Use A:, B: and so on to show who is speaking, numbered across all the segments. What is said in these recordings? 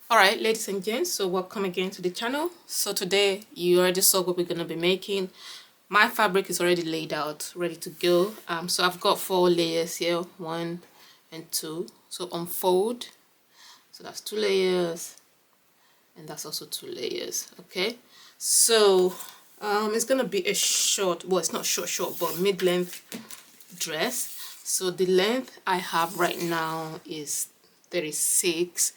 A: Alright, ladies and gents, so welcome again to the channel. So today you already saw what we're going to be making. My fabric is already laid out, ready to go. So I've got 4 layers here, 1 and 2. So unfold, so that's 2 layers, and that's also 2 layers. Okay, so it's gonna be a short, well, it's not short but mid-length dress. So the length I have right now is 36,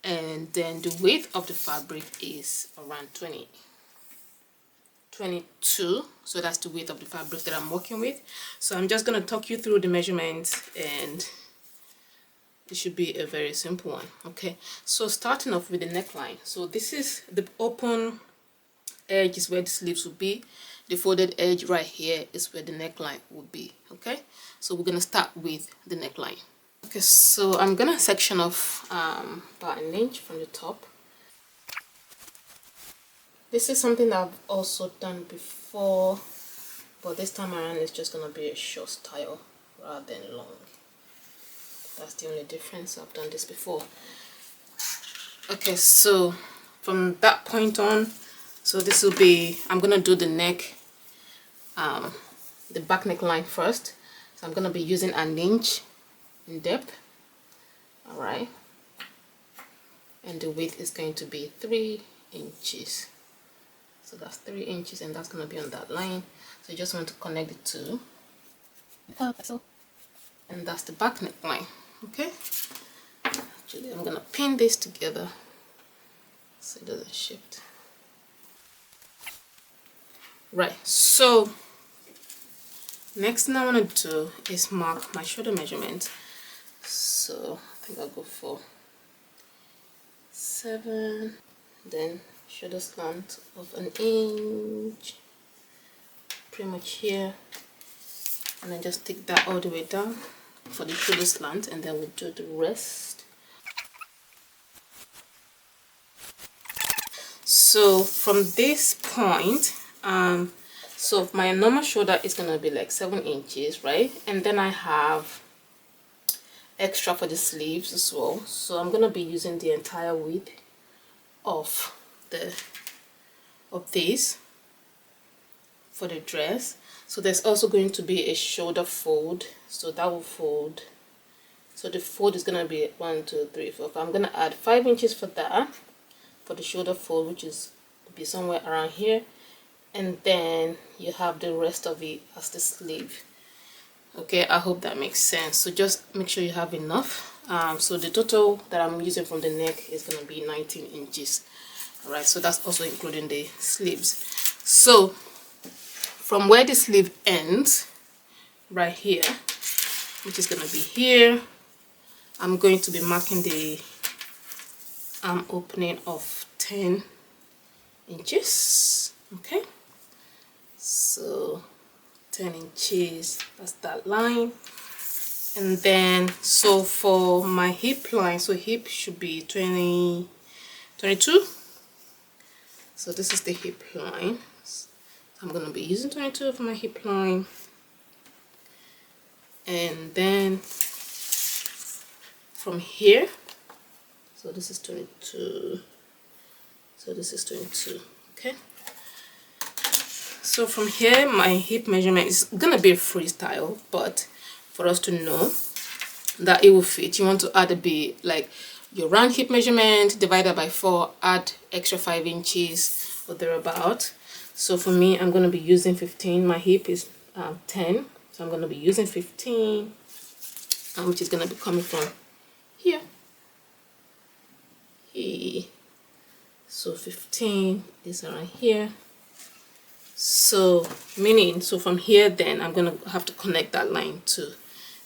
A: and then the width of the fabric is around 22. So that's the width of the fabric that I'm working with. So I'm just going to talk you through the measurements, and it should be a very simple one. Okay, so starting off with the neckline. So this is the open edge, is where the sleeves will be. The folded edge right here is where the neckline will be. Okay, so we're going to start with the neckline. Okay, so I'm gonna section off about an inch from the top. This is something that I've also done before, but this time around it's just gonna be a short style rather than long. That's the only difference. I've done this before. Okay, so from that point on, so this will be, I'm gonna do the neck, the back neckline first. So I'm gonna be using an inch in depth. All right, and the width is going to be 3 inches. So that's 3 inches, and that's going to be on that line. So you just want to connect the two, and that's the back neckline. Okay, actually I'm going to pin this together so it doesn't shift. Right, so next thing I want to do is mark my shoulder measurement. So I think I'll go for 7, then shoulder slant of an inch, pretty much here, and then just take that all the way down for the shoulder slant, and then we'll do the rest. So from this point, so my normal shoulder is gonna be like 7 inches, right? And then I have extra for the sleeves as well, so I'm gonna be using the entire width of this for the dress. So there's also going to be a shoulder fold, so that will fold, so the fold is gonna be 1 2 3 4 5. I'm gonna add 5 inches for that, for the shoulder fold, which is be somewhere around here, and then you have the rest of it as the sleeve. Okay, I hope that makes sense. So just make sure you have enough. So the total that I'm using from the neck is going to be 19 inches. All right, so that's also including the sleeves. So from where the sleeve ends, right here, which is going to be here, I'm going to be marking the opening of 10 inches. Okay, so 10 inches, that's that line. And then so for my hip line, so hip should be 22. So this is the hip line. I'm going to be using 22 for my hip line, and then from here, so this is 22, so this is 22. Okay, so from here my hip measurement is gonna be a freestyle, but for us to know that it will fit, you want to add a bit, like your round hip measurement divided by 4, add extra 5 inches or thereabout. So for me, I'm going to be using 15. My hip is 10, so I'm going to be using 15, which is going to be coming from here. So 15 is around here. So meaning, so from here, then I'm going to have to connect that line to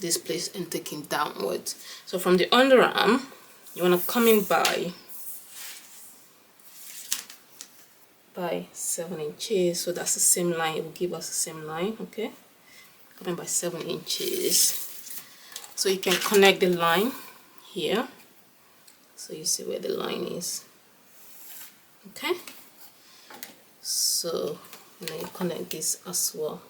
A: this place and taking downwards. So from the underarm, you want to come in by 7 inches. So that's the same line, it will give us the same line. Okay, coming by 7 inches, so you can connect the line here, so you see where the line is. Okay, so now you connect this as well.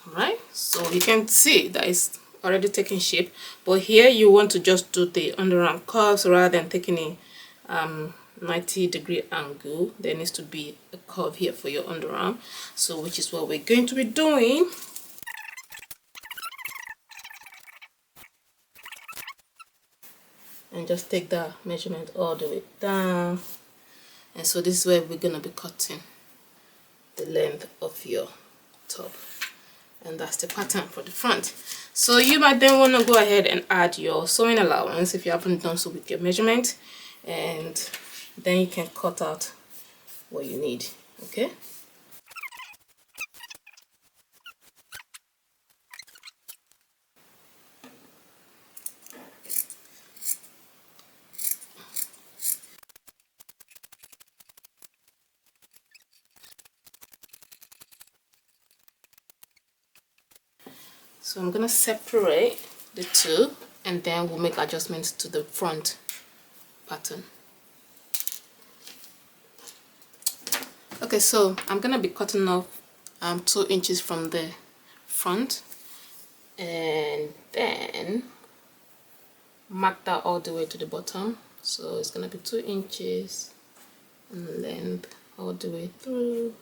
A: Alright, so you can see that it's already taken shape, but here you want to just do the underarm curves rather than taking a 90-degree angle. There needs to be a curve here for your underarm, so which is what we're going to be doing. And just take that measurement all the way down, and so this is where we're gonna be cutting the length of your top, and that's the pattern for the front. So you might then want to go ahead and add your sewing allowance if you haven't done so with your measurement, and then you can cut out what you need. Okay, so I'm gonna separate the two, and then we'll make adjustments to the front pattern. Okay, so I'm gonna be cutting off 2 inches from the front, and then mark that all the way to the bottom. So it's gonna be 2 inches in length all the way through.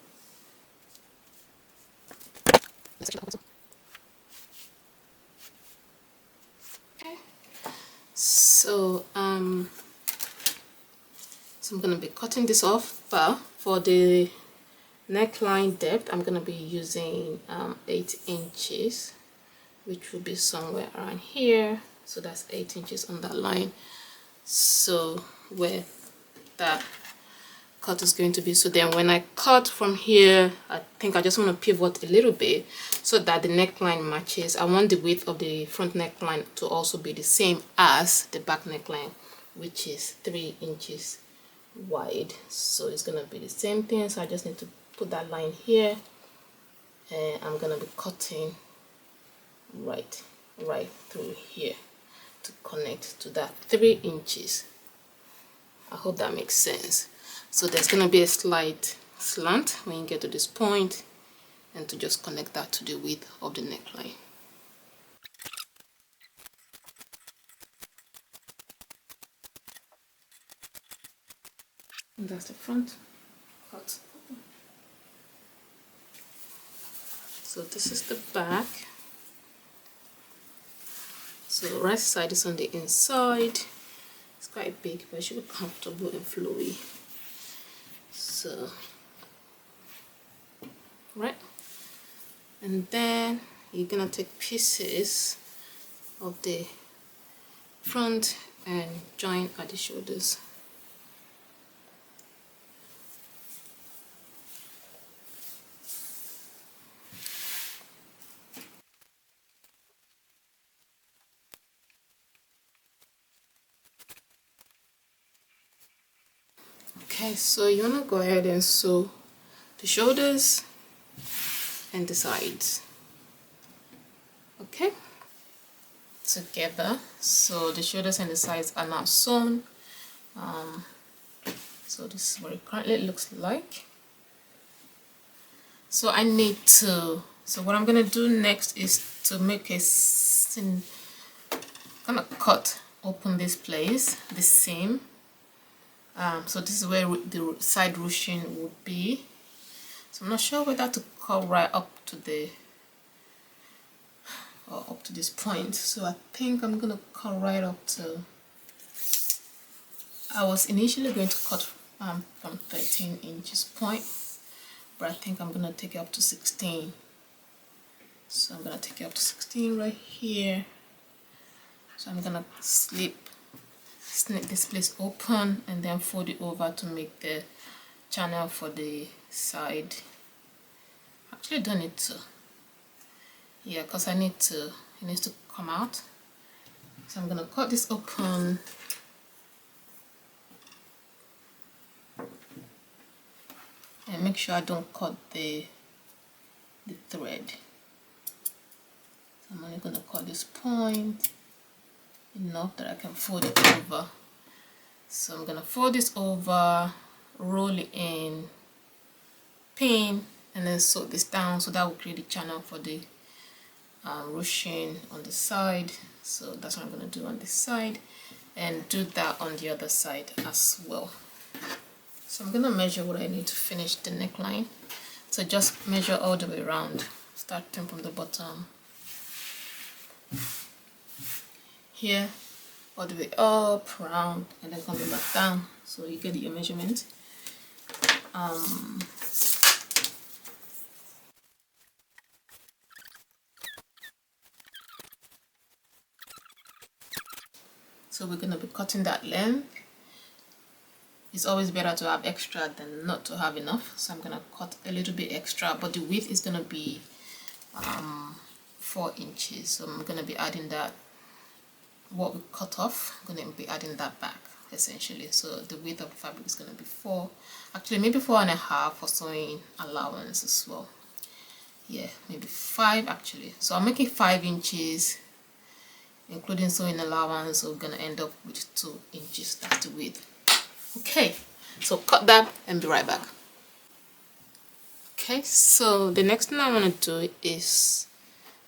A: Okay. So I'm gonna be cutting this off, but for the neckline depth I'm gonna be using 8 inches, which will be somewhere around here. So that's 8 inches on that line, so where that cut is going to be. So then when I cut from here, I think I just want to pivot a little bit so that the neckline matches. I want the width of the front neckline to also be the same as the back neckline, which is 3 inches wide. So it's gonna be the same thing, so I just need to put that line here, and I'm gonna be cutting right through here to connect to that 3 inches. I hope that makes sense. So there's gonna be a slight slant when you get to this point, and to just connect that to the width of the neckline. And that's the front cut. So this is the back. So the right side is on the inside. It's quite big, but it should be comfortable and flowy. So, right, and then you're gonna take pieces of the front and join at the shoulders. Okay, so you want to go ahead and sew the shoulders and the sides, okay, together. So the shoulders and the sides are now sewn. So this is what it currently looks like. So I need to, so what I'm gonna do next is to make a gonna cut open this place, the seam. So this is where the side ruching would be. So I'm not sure whether to cut right up to the or up to this point. So I think I'm gonna cut right up to. I was initially going to cut from 13 inches point, but I think I'm gonna take it up to 16. So I'm gonna take it up to 16 right here. So I'm gonna snip this place open and then fold it over to make the channel for the side. Actually don't need to, yeah, because it needs to come out. So I'm gonna cut this open and make sure I don't cut the thread. So I'm only gonna cut this point enough that I can fold it over. So I'm gonna fold this over, roll it in, pin, and then sew this down, so that will create the channel for the ruching on the side. So that's what I'm going to do on this side, and do that on the other side as well. So I'm going to measure what I need to finish the neckline. So just measure all the way around, starting from the bottom here all the way up, round, and then coming back down, so you get your measurement. So we're going to be cutting that length. It's always better to have extra than not to have enough, so I'm going to cut a little bit extra, but the width is going to be 4 inches. So I'm going to be adding that, what we cut off, I'm going to be adding that back essentially. So the width of the fabric is going to be 4, actually maybe 4.5 for sewing allowance as well. Yeah, maybe 5 actually. So I'm making 5 inches including sewing allowance, so we're going to end up with 2 inches. That's the width. Okay, so cut that and be right back. Okay, so the next thing I want to do is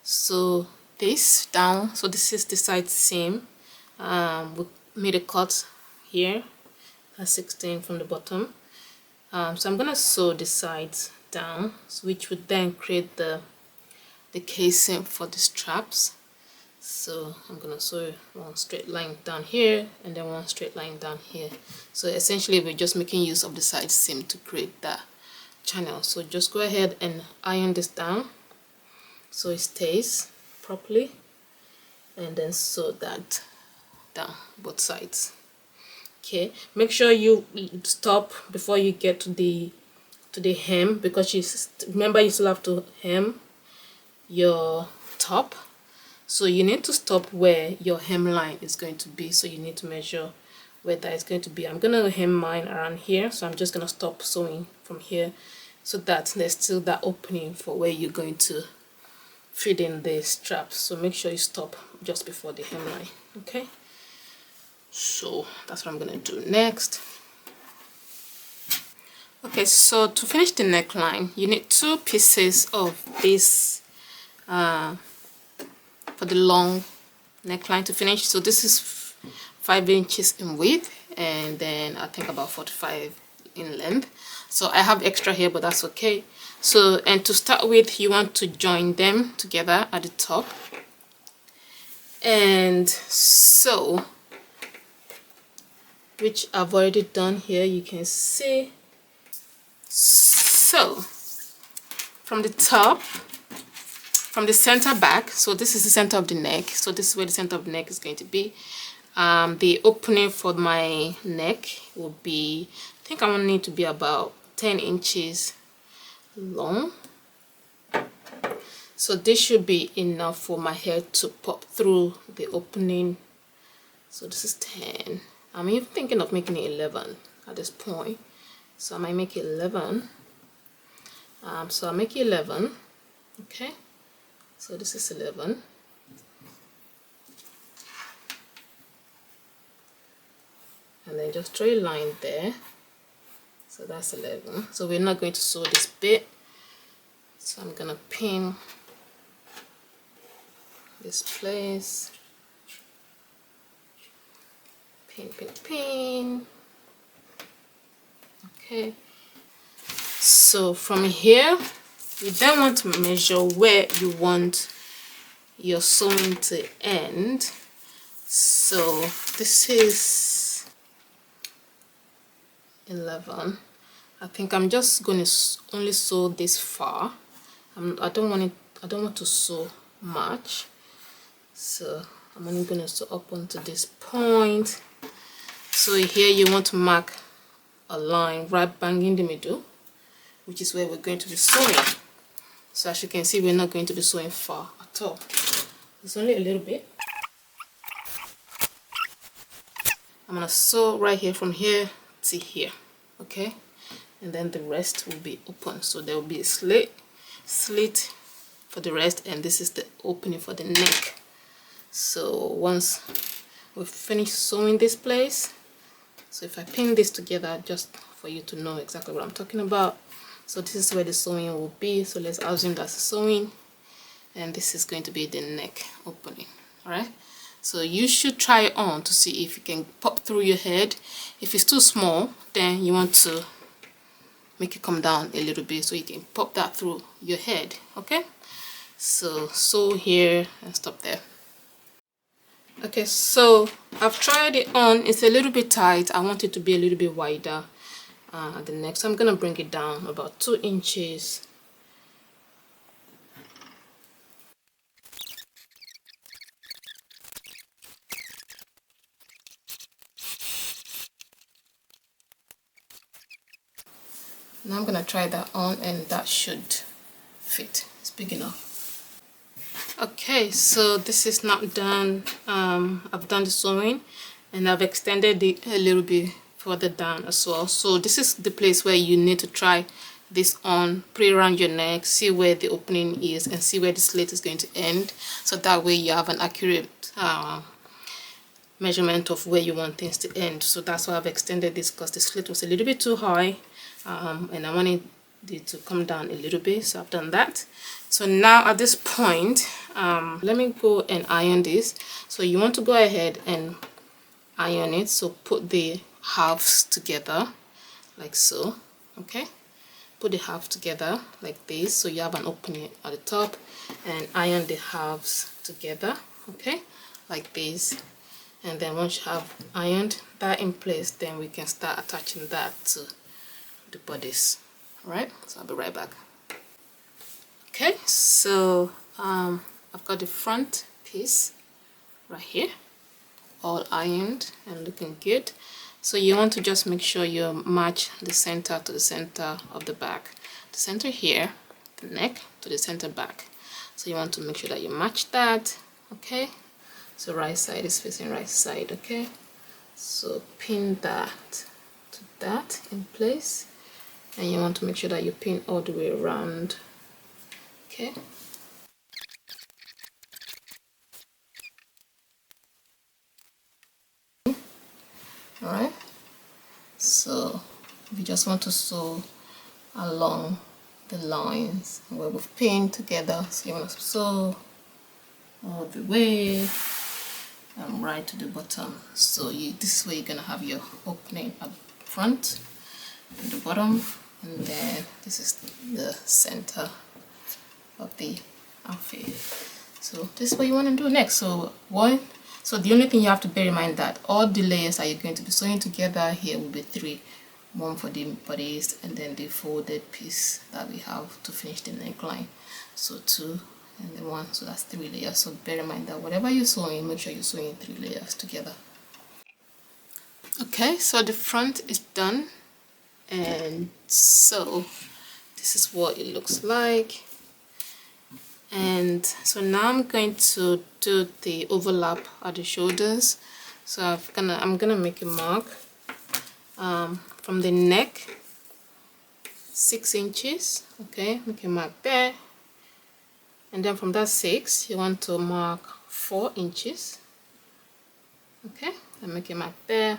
A: sew this down. So this is the side seam. We made a cut here at 16 from the bottom. So I'm gonna sew the sides down, which would then create the casing for the straps. So I'm gonna sew one straight line down here and then one straight line down here. So essentially we're just making use of the side seam to create that channel. So just go ahead and iron this down so it stays properly, and then sew that down both sides. Okay, make sure you stop before you get to the hem, because remember you still have to hem your top. So you need to stop where your hemline is going to be. So you need to measure where that is going to be. I'm going to hem mine around here. So I'm just going to stop sewing from here so that there's still that opening for where you're going to feed in the straps. So make sure you stop just before the hemline. Okay. So that's what I'm going to do next. Okay, so to finish the neckline, you need 2 pieces of this for the long neckline to finish. So this is 5 inches in width, and then I think about 45 in length. So I have extra here, but that's okay. So, and to start with, you want to join them together at the top, and so, which I've already done here, you can see. So from the top, from the center back, so this is the center of the neck, so this is where the center of the neck is going to be. The opening for my neck will be, I think I want it to be about 10 inches long. So this should be enough for my hair to pop through the opening. So this is 10. I'm even thinking of making it 11 at this point, so I might make it 11. So I'll make it 11. Okay, so this is 11. And then just draw a line there. So that's 11. So we're not going to sew this bit. So I'm gonna pin this place. Pin, pin, pin. Okay. So from here, you then want to measure where you want your sewing to end. So this is 11. I think I'm just going to only sew this far. I don't want to sew much, so I'm only going to sew up onto this point. So here you want to mark a line right bang in the middle, which is where we're going to be sewing. So as you can see, we're not going to be sewing far at all. It's only a little bit. I'm going to sew right here from here to here. Okay, and then the rest will be open, so there will be a slit for the rest, and this is the opening for the neck. So once we've finished sewing this place, so if I pin this together just for you to know exactly what I'm talking about, so this is where the sewing will be. So let's assume that's the sewing. and this is going to be the neck opening. All right, so you should try it on to see if you can pop through your head. If it's too small, then you want to make it come down a little bit so you can pop that through your head. Okay, so sew here and stop there. Okay, so I've tried it on. It's a little bit tight. I want it to be a little bit wider at the neck, so I'm gonna bring it down about 2 inches. Now I'm gonna try that on, and that should fit. It's big enough. Okay, so this is not done. I've done the sewing and I've extended it a little bit further down as well. So this is the place where you need to try this on, put it around your neck, see where the opening is and see where the slit is going to end, so that way you have an accurate measurement of where you want things to end. So that's why I've extended this, because the slit was a little bit too high, and I wanted it to come down a little bit, so I've done that. So now at this point, let me go and iron this. So you want to go ahead and iron it, so put the halves together like so. Okay, put the half together like this, so you have an opening at the top, and iron the halves together, okay, like this. And then once you have ironed that in place, then we can start attaching that to the bodice. All right, so I'll be right back. Okay, so I've got the front piece right here, all ironed and looking good. So you want to just make sure you match the center to the center of the back, the center here, the neck to the center back. So you want to make sure that you match that. Okay, so right side is facing right side. Okay, so pin that to that in place, and you want to make sure that you pin all the way around. Okay, all right, so we just want to sew along the lines where we've pinned together. So you want to sew all the way right to the bottom. So this is where you're gonna have your opening up front and the bottom, and then this is the center of the outfit. So this is what you want to do next. So the only thing you have to bear in mind that all the layers that you're going to be sewing together here will be 3. One for the bodice, and then the folded piece that we have to finish the neckline. So 2 and then 1, so that's 3 layers. So bear in mind that whatever you're sewing, make sure you're sewing 3 layers together. Okay, so the front is done, and so this is what it looks like. And so now I'm going to do the overlap at the shoulders. So I'm gonna make a mark from the neck, 6 inches. Okay, make a mark there, and then from that 6 you want to mark 4 inches. Okay, and make a mark there,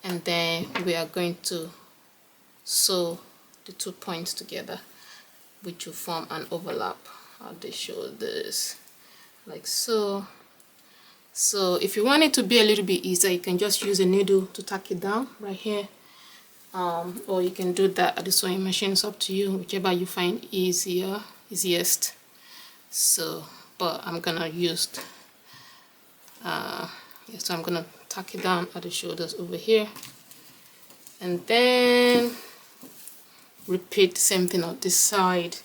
A: and then we are going to sew the 2 points together, which will form an overlap at the shoulders like so. So if you want it to be a little bit easier, you can just use a needle to tack it down right here, or you can do that at the sewing machine. It's up to you, whichever you find easiest. So but I'm gonna use so I'm gonna tack it down at the shoulders over here, and then repeat the same thing on this side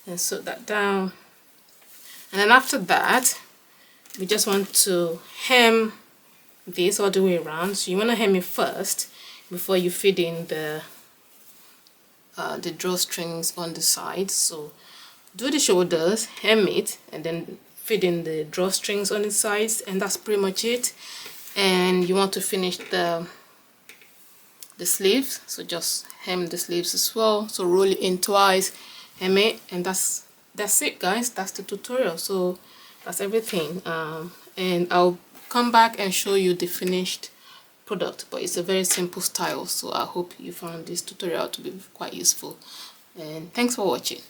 A: and sew that down. And then after that, we just want to hem this all the way around. So you want to hem it first before you feed in the drawstrings on the side. So do the shoulders, hem it, and then feed in the drawstrings on the sides, and that's pretty much it. And you want to finish the sleeves, so just hem the sleeves as well. So roll it in twice, hem it, and that's it, guys. That's the tutorial. So that's everything, and I'll come back and show you the finished product, but it's a very simple style. So I hope you found this tutorial to be quite useful, and thanks for watching.